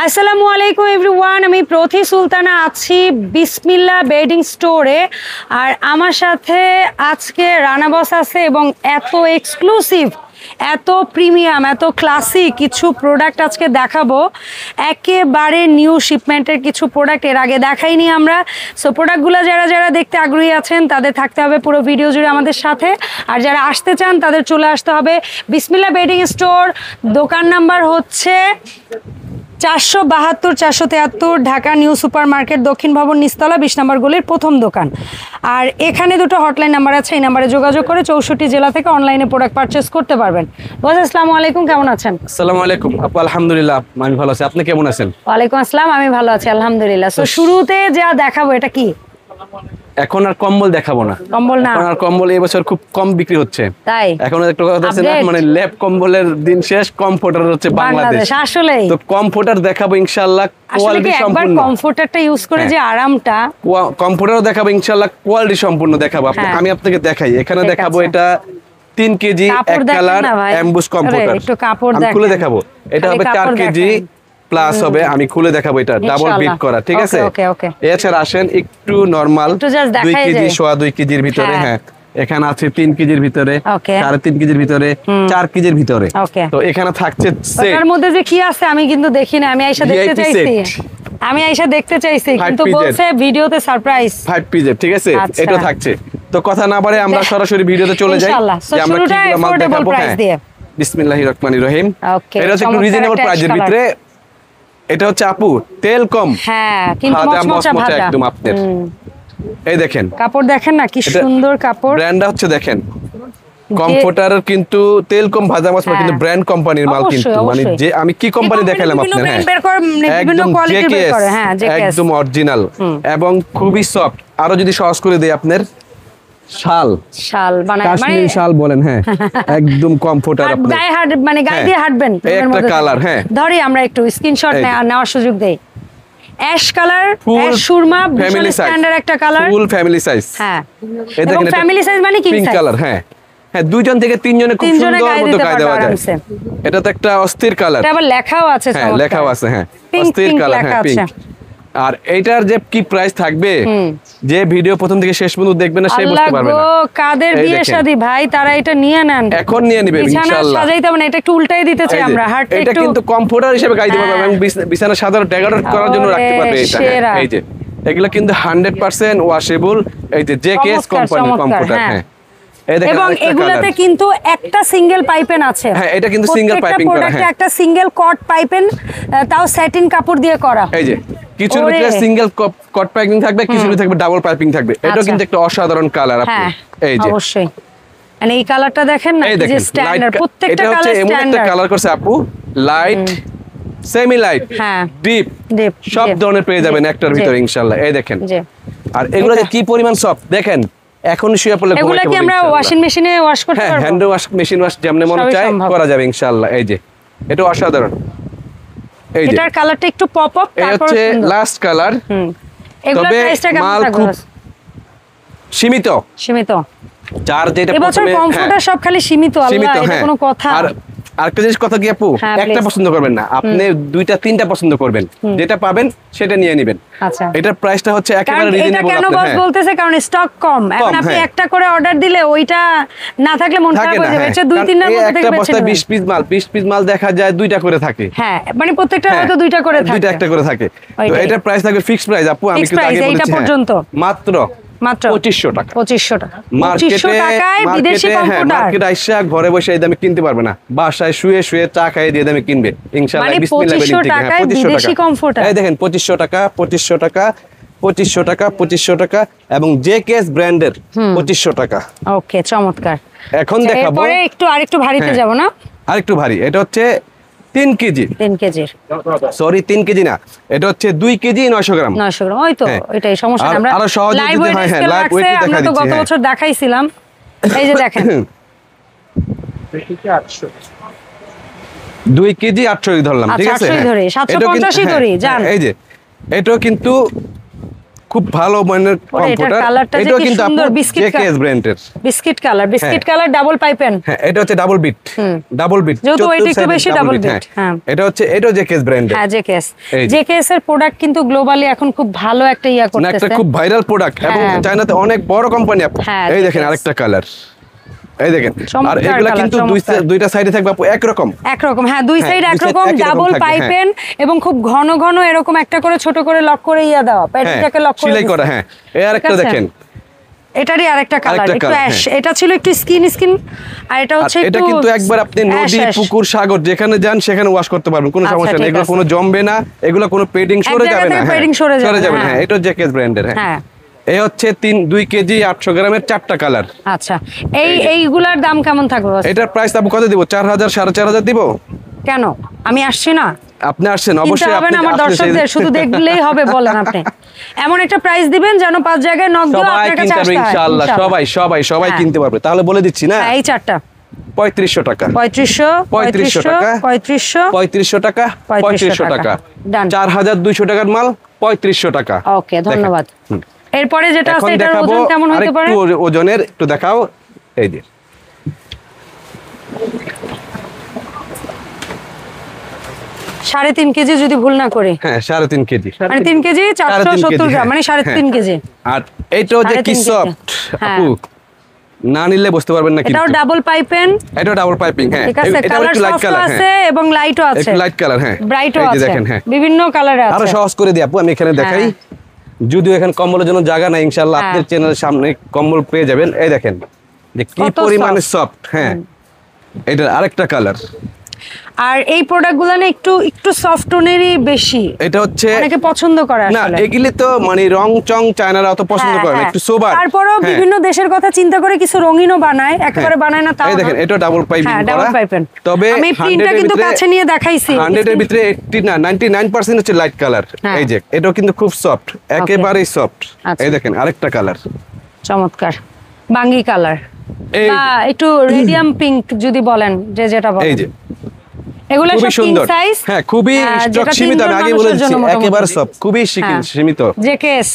আসসালামু আলাইকুম এভরিওয়ান, আমি প্রথি সুলতানা আছি বিসমিল্লাহ বেডিং স্টোরে। আর আমার সাথে আজকে রানা বস আছে এবং এত এক্সক্লুসিভ, এত প্রিমিয়াম, এত ক্লাসিক কিছু প্রোডাক্ট আজকে দেখাবো। একেবারে নিউ শিপমেন্টের কিছু প্রোডাক্ট এর আগে দেখাইনি আমরা। সো প্রোডাক্টগুলো যারা দেখতে আগ্রহী আছেন তাদের থাকতে হবে পুরো ভিডিও জুড়ে আমাদের সাথে। আর যারা আসতে চান তাদের চলে আসতে হবে বিসমিল্লাহ বেডিং স্টোর। দোকান নাম্বার হচ্ছে 472-473 ঢাকা নিউ সুপার মার্কেট, দক্ষিণ ভবন, নিচতলা, 20 নম্বর গলির প্রথম দোকান। আর এখানে দুটো হটলাইন নাম্বার আছে, এই নাম্বারে যোগাযোগ করে 64 জেলা থেকে অনলাইনে প্রোডাক্ট পারচেস করতে পারবেন। বস আসসালামু আলাইকুম, কেমন আছেন? আসসালামু আলাইকুম আপু, আলহামদুলিল্লাহ আমি ভালো আছি, আপনি কেমন আছেন? ওয়ালাইকুম আসসালাম, আমি ভালো আছি আলহামদুলিল্লাহ। তো শুরুতে যা দেখাবো এটা কি? এখন আর কম্বল দেখাবো না, কম্বল না, এখন আর কম্বল এই বছর খুব কম বিক্রি হচ্ছে। তাই এখন একটা কথা আছে না, মানে ল্যাপ কম্বলের দিন শেষ, কমফোর্টার হচ্ছে বাংলাদেশ। আসলে তো কমফোর্টার দেখাবো ইনশাআল্লাহ, কোয়ালিটি সম্পূর্ণ। কমফোর্টারটা ইউজ করে যে আরামটা, কমফোর্টারও দেখাবো ইনশাআল্লাহ, কোয়ালিটি সম্পূর্ণ দেখাবো। আমি আপনাকে দেখাই, এখানে দেখাবো এটা 3 কেজি এক কালার এমবুশ কমফোর্টার। একটু কাপড় আমি খুলে দেখাবো, এটা হবে 4 কেজি প্লাস হবে। আমি খুলে দেখাবো, এটা ডাবল বিট করা, ঠিক আছে? এছাড়া আসেন একটু নরমাল 2 কেজি, 2.5 কেজির ভিতরে। হ্যাঁ, এখানে আছে 3 কেজির ভিতরে, 3.5 কেজির ভিতরে, 4 কেজির ভিতরে। তো এখানে থাকছে সেট, এর মধ্যে যে কি আছে আমি কিন্তু দেখি না, আমি আইসা দেখতে চাইছি, কিন্তু বলছে ভিডিওতে সারপ্রাইজ 5 পিস, ঠিক আছে? এটা থাকছে। তো কথা না বাড়ে আমরা সরাসরি ভিডিওতে চলে যাই যে আমরা কি মাল দেখাবো। হ্যাঁ, বিসমিল্লাহির রহমানির রহিম। এটা হচ্ছে একটু রিজনেবল প্রাইসের ভিতরে। এটা হচ্ছে আপু তেল কম, হ্যাঁ, কিন্তু মচমচা একদম আপনার। এই দেখেন কাপড়, দেখেন না কি সুন্দর কাপড়। ব্র্যান্ডটা হচ্ছে দেখেন কমফোর্টার, কিন্তু তেল কম, ভাজা মচমচা, কিন্তু ব্র্যান্ড কোম্পানির মাল। কিন্তু মানে যে আমি কি কোম্পানি দেখাইলাম আপনাদের, হ্যাঁ একদম একদম অরিজিনাল এবং খুবই সফট। আরো যদি সহজ করে দেই, আপনার শাল বানায়, কাশ্মীরি শাল বলেন, হ্যাঁ একদম কমফোর্টার। আপনি গায়ে মানে গায়ে দিয়ে হাঁটবেন একটা কালার। হ্যাঁ, ধরি আমরা একটু স্ক্রিনশট নেওয়ার সুযোগ দেই। Ash colour, ash Surma, family standard একটা কালার, ফুল ফ্যামিলি সাইজ। হ্যাঁ, এই দেখেন ফ্যামিলি সাইজ মানে কি পিঙ্ক কালার। হ্যাঁ হ্যাঁ, 2 জন থেকে 3 জনে খুব সুন্দর মতো গায়ে দেওয়া যায়। এটা তো একটা অস্থির কালার, এটা আবার লেখাও আছে। হ্যাঁ লেখাও আছে, হ্যাঁ অস্থির কালার, হ্যাঁ পিঙ্ক। আর এইটার যে কি প্রাইস থাকবে, যে ভিডিও প্রথম থেকে শেষ পর্যন্ত দেখবেন না, সে বুঝতে পারবে না। কাদের বিয়ে শাদী ভাই, তারা এটা নিয়ে নেন, এখন নিয়ে নেবে ইনশাআল্লাহ। সাজাইতে হবে না, এটা একটু উল্টাই দিতে চাই আমরা। হার্ট এটা কিন্তু কমফোর্টার হিসেবে গায়ে দিতে পারবে এবং বিছানা সাধারণ ডেকোরেট করার জন্য রাখতে পারবে এটা। এই যে এগুলো কিন্তু 100% ওয়াশেবল। এই যে জেকেএস কোম্পানির কমফোর্টার। হ্যাঁ, এবং এগুলাতে কিন্তু একটা সিঙ্গেল পাইপেন আছে। হ্যাঁ, এটা কিন্তু সিঙ্গেল পাইপিং করা। হ্যাঁ, একটা সিঙ্গেল কট পাইপেন, তাও স্যাটিন কাপড় দিয়ে করা। এই যে কিছুর ভিতরে সিঙ্গেল কট পাইপিং থাকবে, কিছুর ভিতরে থাকবে ডাবল পাইপিং থাকবে। এটা কিন্তু একটা অসাধারণ কালার। আপনি এই যে অবশ্যই মানে এই কালারটা দেখেন না, এই যে স্ট্যান্ডার্ড, প্রত্যেকটা কালার স্ট্যান্ডার্ড। এটা হচ্ছে এমন একটা কালার করছে আপু, লাইট, সেমি লাইট, হ্যাঁ ডিপ, সব ধরনের পেয়ে যাবেন একটার ভিতরে ইনশাআল্লাহ। এই দেখেন, আর এগুলো যে কি পরিমাণ সফট দেখেন। এখন শুয়ে পড়লে এগুলা কি আমরা ওয়াশিং মেশিনে ওয়াশ করতে পারবো? হ্যাঁ, হ্যান্ড ওয়াশ, মেশিন ওয়াশ, যেমন মনে চায় করা যাবে ইনশাআল্লাহ। এই যে এটা অসাধারণ। এই যে এটার কালারটা একটু পপ আপ, তারপর হচ্ছে লাস্ট কালার। এগুলা প্রাইসটা কেমন থাকবে? সীমিত চার, যেটা এবছর কমফোর্টার সব খালি সীমিত। আল্লাহ, এটা কোনো কথা? আর আরেকটা জিনিস কথা কি আপু, একটা পছন্দ করবেন না আপনি, 2টা 3টা পছন্দ করবেন, যেটা পাবেন সেটা নিয়ে নেবেন। আচ্ছা, এটার প্রাইসটা হচ্ছে একেবারে রিজনেবল। এটা কেন বস বলতেছে? কারণ স্টক কম। এখন আপনি একটা করে অর্ডার দিলে ওইটা না থাকলে মন খারাপ হয়ে যাবে। এটা 2-3টার মধ্যে থেকে বেচে নেবেন। 20 পিস মাল দেখা যায় 2টা করে থাকে। হ্যাঁ, মানে প্রত্যেকটা হয়তো 2টা করে থাকে, 2টা একটা করে থাকে। তো এটার প্রাইস থাকবে ফিক্সড প্রাইস আপু। আমি কিন্তু আগে বলেছি, এইটা পর্যন্ত মাত্র 2500 টাকা। 2500 টাকা, 2500 টাকায় বিদেশি কমফোর্টার। মার্কেট আইসা ঘরে বসে এই দামে কিনতে পারবে না, বাসায় শুয়ে শুয়ে চা খাইয়ে দিয়ে দামে কিনবে ইনশাআল্লাহ। বিসমিল্লাহ বেলিং থেকে 2500 টাকা। এই দেখেন 2500 টাকা, 2500 টাকা, 2500 টাকা, 2500 টাকা এবং জেকেএস ব্র্যান্ডের 2500 টাকা। ওকে, চমৎকার। এখন দেখাবো পরে আরেকটু ভারীতে যাব না, আরেকটু ভারী। এটা হচ্ছে 3 কেজি, 3 কেজির, সরি 3 কেজি না, এটা হচ্ছে 2 কেজি 900 গ্রাম। 900 গ্রাম, ওই তো এটাই সমস্যা। আমরা আরো সহজে যদি হয়, হ্যাঁ লাইভ ওয়েট দেখা দিচ্ছি। আমরা তো গত বছর দেখাইছিলাম। এই যে দেখেন 2 কেজি 800 ধরলাম, ঠিক আছে? 750 ধরে, 750 ধরে যান। এই যে এটাও কিন্তু খুব ভালো মানের কমফোর্টার। এটাও কিন্তু আপনার জেকেএস ব্র্যান্ডের বিস্কিট কালার ডাবল পাইপেন। হ্যাঁ, এটা হচ্ছে ডাবল বিট যেহেতু ওয়েট একটু বেশি ডাবল বিট। হ্যাঁ, এটাও জেকেএস ব্র্যান্ডের। হ্যাঁ, জেকেএস এর প্রোডাক্ট কিন্তু গ্লোবালি এখন খুব ভালো একটা করতেছে, একটা খুব ভাইরাল প্রোডাক্ট এবং চায়নাতে অনেক বড় কোম্পানি। এই দেখেন আরেকটা কালার, এই দেখেন। আর এগুলা কিন্তু দুইটা সাইডে থাকবে একরকম। হ্যাঁ, দুই সাইড একরকম ডাবল পাইপেন এবং খুব ঘন ঘন এরকম একটা করে ছোট করে লক করে দেওয়া, প্যাডটাকে লক করে সেলাই করা। হ্যাঁ, এই আরেকটা দেখেন, এটারই আরেকটা কালার, একটু অ্যাশ। এটা ছিল একটু স্কিন আর এটা হচ্ছে এটা কিন্তু একবার আপনি নদী, পুকুর, সাগর যেখানে যান সেখানে ওয়াশ করতে পারবেন, কোনো সমস্যা নেই। এগুলো কোনো জমবে না, এগুলো কোনো পেডিং সরে যাবে না। সরে যাবে না। হ্যাঁ, এটা জেকেএস ব্র্যান্ডের। হ্যাঁ, এই হচ্ছে 2 কেজি 800 গ্রামের 4টা কালার। আচ্ছা, এইগুলার দাম কেমন থাকবে? এটার প্রাইস আপনি কত দিব? 4000 4500 দিব। কেন? আমি আসছি না? আপনি আসছেন, অবশ্যই আপনি আমার দর্শকদের শুধু দেখলেই হবে বলেন আপনি। এমন একটা প্রাইস দিবেন যেন 5 জায়গায় নক দিয়ে আপনার কাছে আসে ইনশাআল্লাহ। সবাই কিনতে পারবে। তাহলে বলে দিচ্ছি না, এই চারটা 3500 টাকা, 3500 টাকা, 3500 টাকা, 3500 টাকা, 4200 টাকার মাল 3500 টাকা। ওকে, ধন্যবাদ। এরপরে যেটা আছে এটার ওজন কেমন হতে পারে? একটু ওজনের একটু দেখাও। এই যে 3.5 কেজি যদি ভুল না করি। হ্যাঁ, 3.5 কেজি, মানে 3 কেজি 470 গ্রাম, মানে 3.5 কেজি। আর এইটাও যে কি সফট আপু, না নিলে বুঝতে পারবেন না। কিন্তু এটাও ডাবল পাইপেন। এটাও ডাবল পাইপিং। হ্যাঁ, এটা একটু লাইট কালার আছে এবং লাইটও আছে, একটু লাইট কালার। হ্যাঁ, ব্রাইটও আছে, দেখেন। হ্যাঁ, বিভিন্ন কালারে আছে। আরো সহজ করে দিই আপু, আমি এখানে দেখাই। যদিও এখানে কম্বলের জন্য জায়গা নাই, ইনশাআল্লাহ আপনাদের চ্যানেলের সামনে কম্বল পেয়ে যাবেন। এই দেখেন যে কি পরিমাণে সফট। হ্যাঁ, এটার আরেকটা কালার। আর এই প্রোডাক্টগুলো না একটু সফট টোনেরই বেশি, এটা হচ্ছে অনেকে পছন্দ করে আসলে। না, এগুলি তো মানে রং চং চায়নারা অত পছন্দ করে না, একটু সোবার। তারপরেও বিভিন্ন দেশের কথা চিন্তা করে কিছু রঙিনও বানায়, একেবারে বানায় না তাও। এই দেখেন, এটা ডাবল পাইপিং করা। ডাবল পাইপেন। তবে আমি প্রিন্টটা কিন্তু কাছে নিয়ে দেখাইছি। 100 এর ভিতরে 99% হচ্ছে লাইট কালার। এই যে এটাও কিন্তু খুব সফট, একেবারেই সফট। এই দেখেন আরেকটা কালার, চমৎকার বাঙ্গি কালার বা একটু রেডিয়াম পিঙ্ক যদি বলেন, যেটা বলেন। এই যে এগুলো সব কিং সাইজ। হ্যাঁ, খুবই স্টক সীমিত। আমি আগে বলেছি একেবারে সব খুবই সীমিত। জেকেএস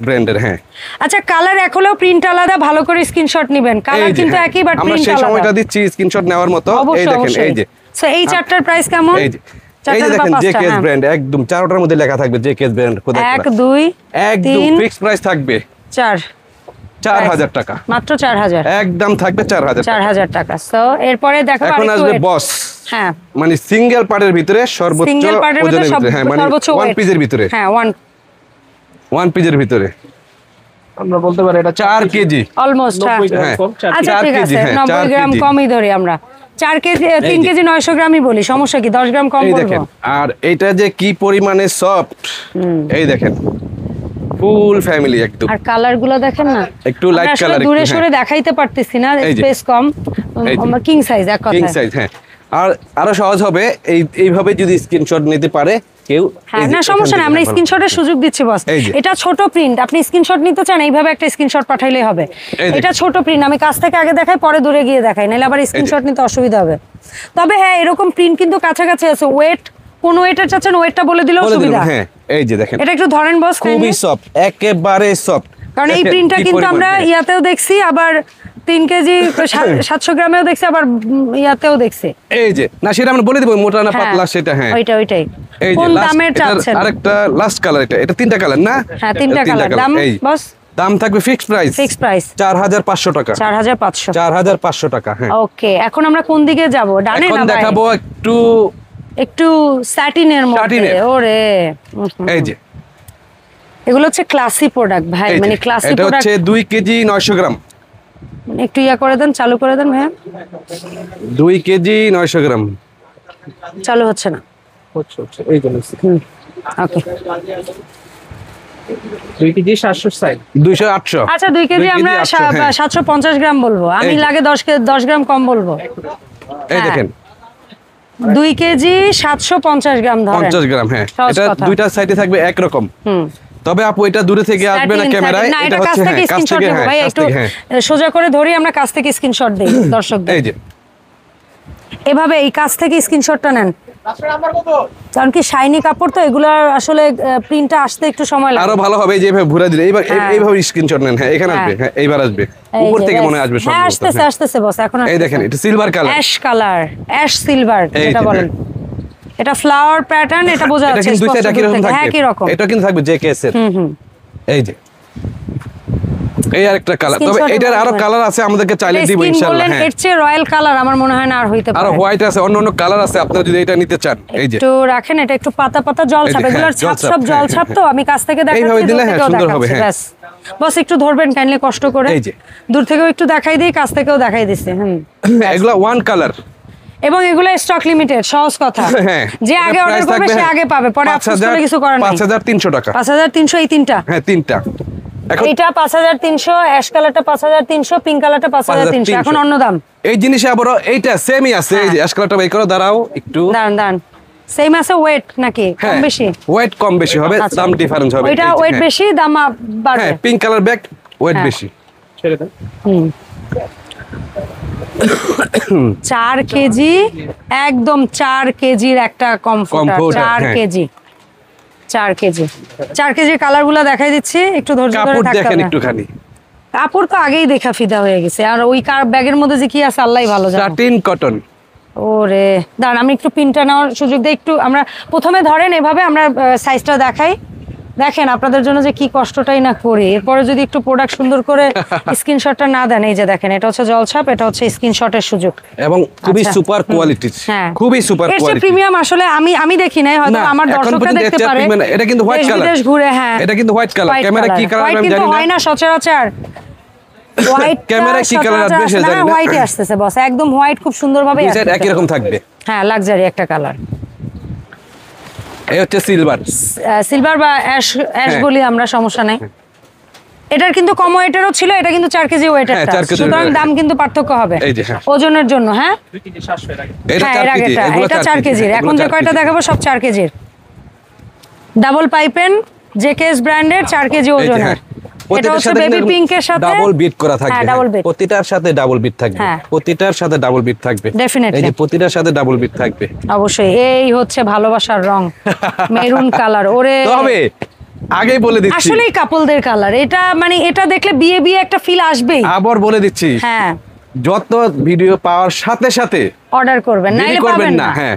ব্র্যান্ডের। হ্যাঁ, আচ্ছা, কালার এক হলেও প্রিন্ট আলাদা, ভালো করে স্ক্রিনশট নেবেন। কালার কিন্তু একই, বাট প্রিন্ট আলাদা। আমরা সেই সময়টা দিচ্ছি স্ক্রিনশট নেওয়ার মতো। এই দেখেন, এই যে সো এই চারটার প্রাইস কেমন? এই যে দেখেন জেকেএস ব্র্যান্ড, একদম চারটার মধ্যে লেখা থাকবে জেকেএস ব্র্যান্ড। 1 2 একদম ফিক্স প্রাইস থাকবে 4000 টাকা, মাত্র 4000 একদম থাকবে। 4000 টাকা। সো এরপরে দেখো এখন আসবে বস। হ্যাঁ, মানে সিঙ্গেল পার্টের ভিতরে সর্বোচ্চ ওজনের ভিতরে। হ্যাঁ, মানে ওয়ান পিসের ভিতরে। হ্যাঁ, ওয়ান পিসের ভিতরে আমরা বলতে পারি এটা 4 কেজি অলমোস্ট। আচ্ছা, ঠিক আছে, 90 গ্রাম কমই ধরি আমরা। 4 কেজি 3 কেজি 900 গ্রামই বলি, সমস্যা কি? 10 গ্রাম কম বলবো। আর এটা যে কি পরিমাণে সফট, এই দেখেন ফুল ফ্যামিলি একদম। আর কালারগুলো দেখেন না, একটু লাইট কালার, দূরে সরে দেখাইতে পারতেছি না, স্পেস কম। কিং সাইজ, এক কথা কিং সাইজ। হ্যাঁ, আর আরো সহজ হবে এইভাবে যদি স্ক্রিনশট নিতে পারে কেউ। হ্যাঁ, না সমস্যা না, আমরা স্ক্রিনশটের সুযোগ দিচ্ছি বস। এটা ছোট প্রিন্ট, আপনি স্ক্রিনশট নিতে চান, এইভাবে একটা স্ক্রিনশট পাঠাইলেই হবে। এটা ছোট প্রিন্ট, আমি কাছ থেকে আগে দেখাই, পরে দূরে গিয়ে দেখাই, নাহলে আবার স্ক্রিনশট নিতে অসুবিধা হবে। তবে হ্যাঁ, এরকম প্রিন্ট কিন্তু কাছাকাছি আছে। ওয়েট কোন ওয়েটার চাচ্ছেন, ওয়েটটা বলে দিলেও সুবিধা। হ্যাঁ, এই যে দেখেন, এটা একটু ধরেন বস, খুবই সফট, একেবারে সফট। কারণ এই প্রিন্টটা কিন্তু আমরা ইয়াতেও দেখছি, আবার 3 কেজি 700 গ্রামেও দেখছি, আবার ইয়াতেও দেখছি। এই যে না, সেটা আমরা বলে দেব মোটা না পাতলা সেটা। হ্যাঁ, ওইটাই। কোন দামের চাচ্ছেন? আরেকটা লাস্ট কালার, এটা 3টা কালার না? হ্যাঁ, 3টা কালার। দাম বস? দাম থাকবে ফিক্সড প্রাইস 4500 টাকা। 4500 টাকা। হ্যাঁ, ওকে। এখন আমরা কোন দিকে যাব? ডানে না এখন দেখাবো একটু স্যাটিনের মধ্যে। ওরে, এই যে এগুলো হচ্ছে ক্লাসি প্রোডাক্ট ভাই, মানে ক্লাসি প্রোডাক্ট। এটা হচ্ছে 2 কেজি 900 গ্রাম। একটু করে দেন, চালু করে দেন ভাই। 2 কেজি 900 গ্রাম চালু হচ্ছে না। হচ্ছে এই জন্য। ওকে, 2 কেজি 760 200 800। আচ্ছা, 2 কেজি আমরা 750 গ্রাম বলবো। আমি লাগে 10 গ্রাম কম বলবো। এই দেখেন 2 কেজি 750 গ্রাম ধরেন। 50 গ্রাম। হ্যাঁ, এটা দুইটা সাইডে থাকবে এক রকম। তবে আপু এটা দূরে থেকে আসবে না ক্যামেরায়, এটা হচ্ছে কাছ থেকে। হ্যাঁ, ভাই একটু সোজা করে ধরি, আমরা কাছ থেকে স্ক্রিনশট দেই দর্শকদের। এই যে এভাবে এই কাছ থেকে স্ক্রিনশটটা নেন, কারণ কি শাইনি কাপড় তো, এগুলার আসলে প্রিন্টটা আসতে একটু সময় লাগে। আরো ভালো হবে যেভাবে ঘুরে দিলে এইভাবে স্ক্রিনশট নেন। হ্যাঁ এখানে আসবে, হ্যাঁ এইবার আসবে উপর থেকে মনে আসবে সব। হ্যাঁ আসতেছে বস, এখন এই দেখেন এটা silver colour, ash colour, ash silver যেটা বলেন। এটা ফ্লাওয়ার প্যাটার্ন, এটা বোঝা যাচ্ছে। এটা কিন্তু দুইটা কি রকম থাকবে? হ্যাঁ কি রকম? এটা কিন্তু থাকবে জেকেএস এর। এই যে এই আরেকটা কালার, তবে এটার আরো কালার আছে, আমাদেরকে চাইলে দিব ইনশাআল্লাহ। হ্যাঁ এর চেয়ে রয়্যাল কালার আমার মনে হয় না আর হইতে পারে। আরো হোয়াইট আছে, অন্য কালার আছে, আপনারা যদি এটা নিতে চান। এই যে একটু রাখেন, এটা একটু পাতা পাতা জল ছাপ, এগুলোর ছাপ সব জল ছাপ, তো আমি কাছ থেকে দেখাচ্ছি, এইভাবে দিলে হ্যাঁ সুন্দর হবে। হ্যাঁ ব্যাস বস একটু ধরবেন কাইন্ডলি কষ্ট করে। এই যে দূর থেকেও একটু দেখাই দিই, কাছ থেকেও দেখাই দিছি। এগুলা ওয়ান কালার এবং এগুলো স্টক লিমিটেড, সহজ কথা। হ্যাঁ যে আগে অর্ডার করবে সে আগে পাবে, পরে আফসোস করে কিছু করার নেই। 5300 টাকা, 5300 এই তিনটা। হ্যাঁ তিনটা। এখন এটা 5300, অ্যাশ কালারটা 5300, পিঙ্ক কালারটা 5300, এখন অন্য দাম। এই জিনিসে আবার এইটা সেমই আছে। এই যে অ্যাশ কালারটা বের করো, দাঁড়াও একটু, দাঁড়ান সেম আছে। ওয়েট নাকি কম বেশি? ওয়েট কম বেশি হবে, দাম ডিফারেন্স হবে। ওইটা ওয়েট বেশি, দাম বাড়বে। হ্যাঁ পিঙ্ক কালার ব্যাগ ওয়েট বেশি। ছেড়ে দেন। 4 কেজি, একদম 4 কেজির একটা কমফোর্টার। 4 কেজি, 4 কেজি, 4 কেজির কালারগুলো দেখাই দিচ্ছি, একটু ধৈর্য ধরে কাপড় থাকতে দেখেন হবে। একটুখানি। কাপড় তো আগেই দেখা ফিদা হয়ে গেছে, আর ওই ব্যাগের মধ্যে যে কি আছে আল্লাহই ভালো জানে। Satin cotton. ওরে দাঁড়ান, আমি একটু পিনটা নেওয়ার সুযোগ দিই। একটু আমরা প্রথমে ধরেন এভাবে আমরা সাইজটা দেখাই। দেখেন আপনাদের জন্য যে কি কষ্টটাই না করি, এরপরে যদি একটু প্রোডাক্ট সুন্দর করে স্ক্রিনশটটা না দেন। এই যে দেখেন, এটা হচ্ছে জলছাপ, এটা হচ্ছে স্ক্রিনশটের সুযোগ, এবং খুবই সুপার কোয়ালিটি। হ্যাঁ খুবই সুপার কোয়ালিটি। প্রিমিয়াম আসলে আমি দেখি নাই, হয়তো আমার দর্শকরা দেখতে পারে। এটা কিন্তু হোয়াইট কালার, দেশ ঘুরে। হ্যাঁ এটা কিন্তু হোয়াইট কালার। ক্যামেরা কি কালার আমি জানি না, হয় না সচরাচর হোয়াইট। ক্যামেরা কি কালার আসবে সেটা জানি না, হোয়াইটই আসতেছে বস, একদম হোয়াইট, খুব সুন্দরভাবে আসছে। এটা একই রকম থাকবে। হ্যাঁ লাক্সারি একটা কালার। এই হচ্ছে সিলভার বা অ্যাশ বলি আমরা, সমস্যা নাই। এটার কিন্তু কম ওয়েটেরও ছিল, এটা কিন্তু 4 কেজি ওয়েটের, সুতরাং দাম কিন্তু পার্থক্য হবে ওজনের জন্য। হ্যাঁ 2 কেজি 700 এর আগে। এটা 4 কেজির। এখন যে কয়টা দেখাবো সব 4 কেজির। ডাবল পাইপেন জেকেএস ব্র্যান্ডের, 4 কেজি ওজনের। এটা হচ্ছে বেবি পিঙ্কের সাথে ডাবল বিট করা থাকবে। হ্যাঁ ডাবল বিট, প্রতিটার সাথে ডাবল বিট থাকবে। প্রতিটার সাথে ডাবল বিট থাকবে, ডেফিনেটলি। এই যে প্রতিটার সাথে ডাবল বিট থাকবে অবশ্যই। এই হচ্ছে ভালোবাসার রং, মেরুন কালার। ওরে তবে আগেই বলে দিচ্ছি, আসলেই কাপলদের কালার এটা, মানে এটা দেখলে বিয়ে বিয়ে একটা ফিল আসবেই। আবার বলে দিচ্ছি, হ্যাঁ যত ভিডিও পাওয়ার সাথে সাথে অর্ডার করবেন, নাইলে পাবেন না। হ্যাঁ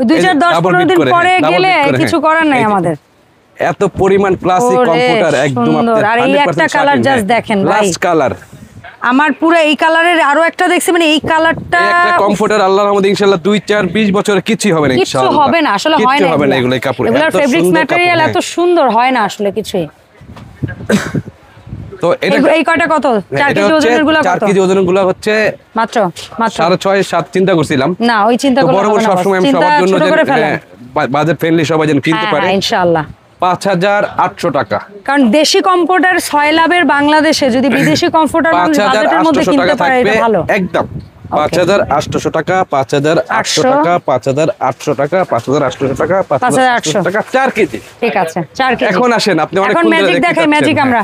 2-10-15 দিন পরে গেলে কিছু করার নাই আমাদের। এত পরিমাণ ক্লাসিক কম্পিউটার একদম আপনার। আর এই একটা কালার জাস্ট দেখেন ভাই, লাস্ট কালার। আমার পুরো এই কালারের আরো একটা দেখছি, মানে এই কালারটা একটা কমফোর্টার আল্লাহর রহমতে ইনশাআল্লাহ 2-4-20 বছরে কিছু হবে না ইনশাআল্লাহ। কিছু হবে না আসলে, হয় না হবে না এগুলো কাপড়। এগুলোর ফেব্রিক্স ম্যাটেরিয়াল এত সুন্দর হয় না আসলে কিছুই। তো এটা এই কয়টা কত? 4 কেজি ওজনের গুলো কত? 4 কেজি ওজনের গুলো হচ্ছে মাত্র 6.5-7 চিন্তা করছিলাম না, ওই চিন্তা করব না। বড় বড় সব সময় আমি সবার জন্য বাজেট ফ্রেন্ডলি সবাই যেন কিনতে পারে। হ্যাঁ ইনশাআল্লাহ। 5800 টাকা, কারণ দেশি কমফোর্টার 6 লাভের বাংলাদেশে যদি বিদেশি কমফোর্টার বাজেটের মধ্যে কিনতে পারে, এটা ভালো। একদম 5800 টাকা, 5800 টাকা, 5800 টাকা, 5800 টাকা, 5800 টাকা 4 কেজি। ঠিক আছে 4 কেজি। এখন আসেন, আপনি অনেক এখন ম্যাজিক দেখাই, ম্যাজিক আমরা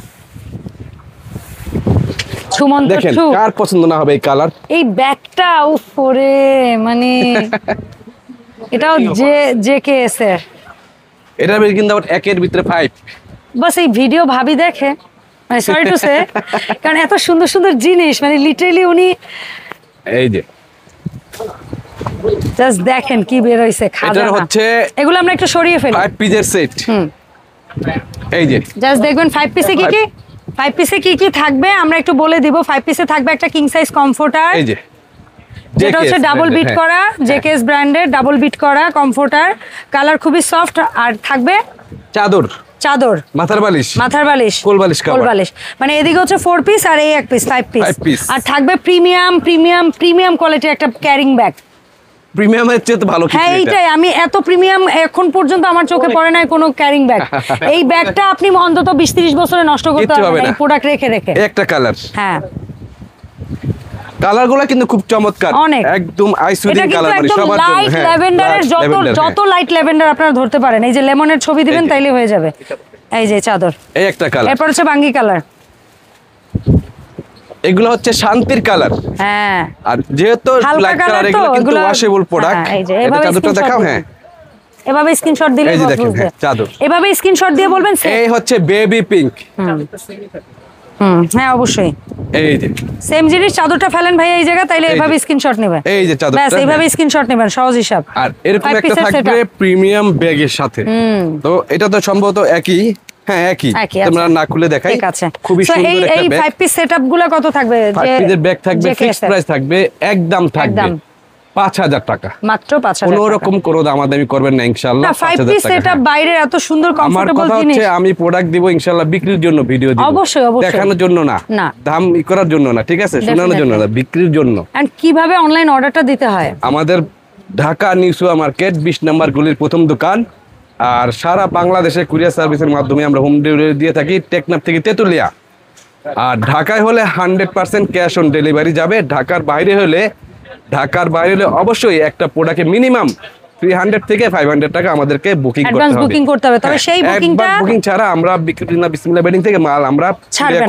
সুমন্ত দেখেন কার পছন্দ না হবে এই কালার। এই ব্যাগটা উপরে মানে এটাও জেকেএস এর। এটার ভিতরে কিন্তু আবার একের ভিতরে 5। বাস এই ভিডিও ভাবি দেখে, মানে সরি টু সে, কারণ এত সুন্দর সুন্দর জিনিস, মানে লিটারালি উনি এই যে জাস্ট দেখেন কি বের হইছে খাজানা। এটা হচ্ছে এগুলো আমরা একটু সরিয়ে ফেলি। 5 পিসের সেট। এই যে জাস্ট দেখবেন 5 পিসে কি কি, 5 পিসে কি কি থাকবে আমরা একটু বলে দিব। 5 পিসে থাকবে একটা কিং সাইজ কমফোর্টার, এই যে যেটা হচ্ছে ডাবল বিট করা, জেকেএস ব্র্যান্ডের ডাবল বিট করা কমফোর্টার, কালার খুবই সফট। আর থাকবে চাদর, মাথার বালিশ, কোল বালিশ, মানে এদিকে হচ্ছে 4 পিস আর এই 1 পিস 5 পিস। আর থাকবে প্রিমিয়াম কোয়ালিটির একটা ক্যারিং ব্যাগ। প্রিমিয়ামের চেয়ে তো ভালো কিছু। হ্যাঁ এইটাই, আমি এত প্রিমিয়াম এখন পর্যন্ত আমার চোখে পড়ে নাই কোনো ক্যারিং ব্যাগ। এই ব্যাগটা আপনি অন্তত 20-30 বছরে নষ্ট করতে পারবেন এই প্রোডাক্ট রেখে। একটা কালার, হ্যাঁ কালারগুলো কিন্তু খুব চমৎকার, একদম আইসুদিং কালার, মানে সবার জন্য। লাইট ল্যাভেন্ডারের যত লাইট ল্যাভেন্ডার আপনারা ধরতে পারেন। এই যে লেমনের ছবি দিবেন তাইলে হয়ে যাবে। এই যে চাদর, এই একটা কালার। এরপর হচ্ছে বাঙ্গি কালার, এগুলো হচ্ছে শান্তির কালার। হ্যাঁ আর যেহেতু লাইট কালার, এগুলো কিন্তু ওয়াশেবল প্রোডাক্ট। এই যে এটা চাদরটা দেখাও। হ্যাঁ এভাবে স্ক্রিনশট দিলে এই যে দেখেন চাদর এভাবে স্ক্রিনশট দিয়ে বলবেন এই হচ্ছে বেবি পিঙ্ক হ্যাঁ অবশ্যই এই যে সেম জিনিস চাদরটা ফেলেন ভাই এই জায়গা তাইলে এভাবে স্ক্রিনশট নেবেন এই যে চাদরটা ব্যাস এইভাবে স্ক্রিনশট নেবেন সহজ হিসাব আর এরকম একটা থাকবে প্রিমিয়াম ব্যাগের সাথে তো এটা তো সম্ভবত একই হ্যাঁ একই তোমরা না খুলে দেখাই ঠিক আছে খুবই সুন্দর একটা এই 5 পিস সেটআপগুলো কত থাকবে যে 5 পিসের ব্যাগ থাকবে ফিক্সড প্রাইস থাকবে একদম থাকবে 5000 টাকা মাত্র 5000 কোনো রকম কোনো দামাদামি করবেন না ইনশাআল্লাহ 5 পিস সেটআপ বাইরে এত সুন্দর কমফোর্টেবল জিনিস আমার কথা হচ্ছে আমি প্রোডাক্ট দিব ইনশাআল্লাহ বিক্রির জন্য ভিডিও দিব অবশ্যই অবশ্যই দেখানোর জন্য না দাম করার জন্য না ঠিক আছে শোনানোর জন্য না বিক্রির জন্য এন্ড কিভাবে অনলাইন অর্ডারটা দিতে হয় আমাদের ঢাকা নিউ সুয়া মার্কেট 20 নম্বর গলির প্রথম দোকান আর সারা বাংলাদেশে কুরিয়ার সার্ভিসের মাধ্যমে আমরা হোম ডেলিভারি দিয়ে থাকি টেকনাফ থেকে তেতুলিয়া আর ঢাকায় হলে 100% ক্যাশ অন ডেলিভারি যাবে ঢাকার বাইরে হলে অবশ্যই একটা প্রোডাক্টে মিনিমাম 300 থেকে 500 টাকা আমাদেরকে বুকিং করতে হবে তবে সেই বুকিং ছাড়া আমরা বিসমিল্লাহ বেডিং থেকে মাল আমরা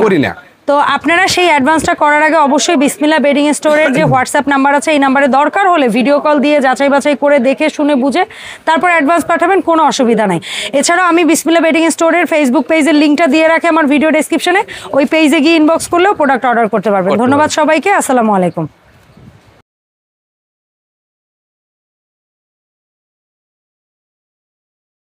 করি না তো আপনারা সেই অ্যাডভান্সটা করার আগে অবশ্যই বিসমিল্লাহ বেডিং স্টোরের যে হোয়াটসঅ্যাপ নাম্বার আছে এই নাম্বারে দরকার হলে ভিডিও কল দিয়ে যাচাই বাছাই করে দেখে শুনে বুঝে তারপর অ্যাডভান্স পাঠাবেন কোনো অসুবিধা নাই এছাড়াও আমি বিসমিল্লাহ বেডিং স্টোরের ফেসবুক পেজের লিঙ্কটা দিয়ে রাখি আমার ভিডিও ডেসক্রিপশনে ওই পেজে গিয়ে ইনবক্স করলেও প্রোডাক্ট অর্ডার করতে পারবেন ধন্যবাদ সবাইকে আসসালামু আলাইকুম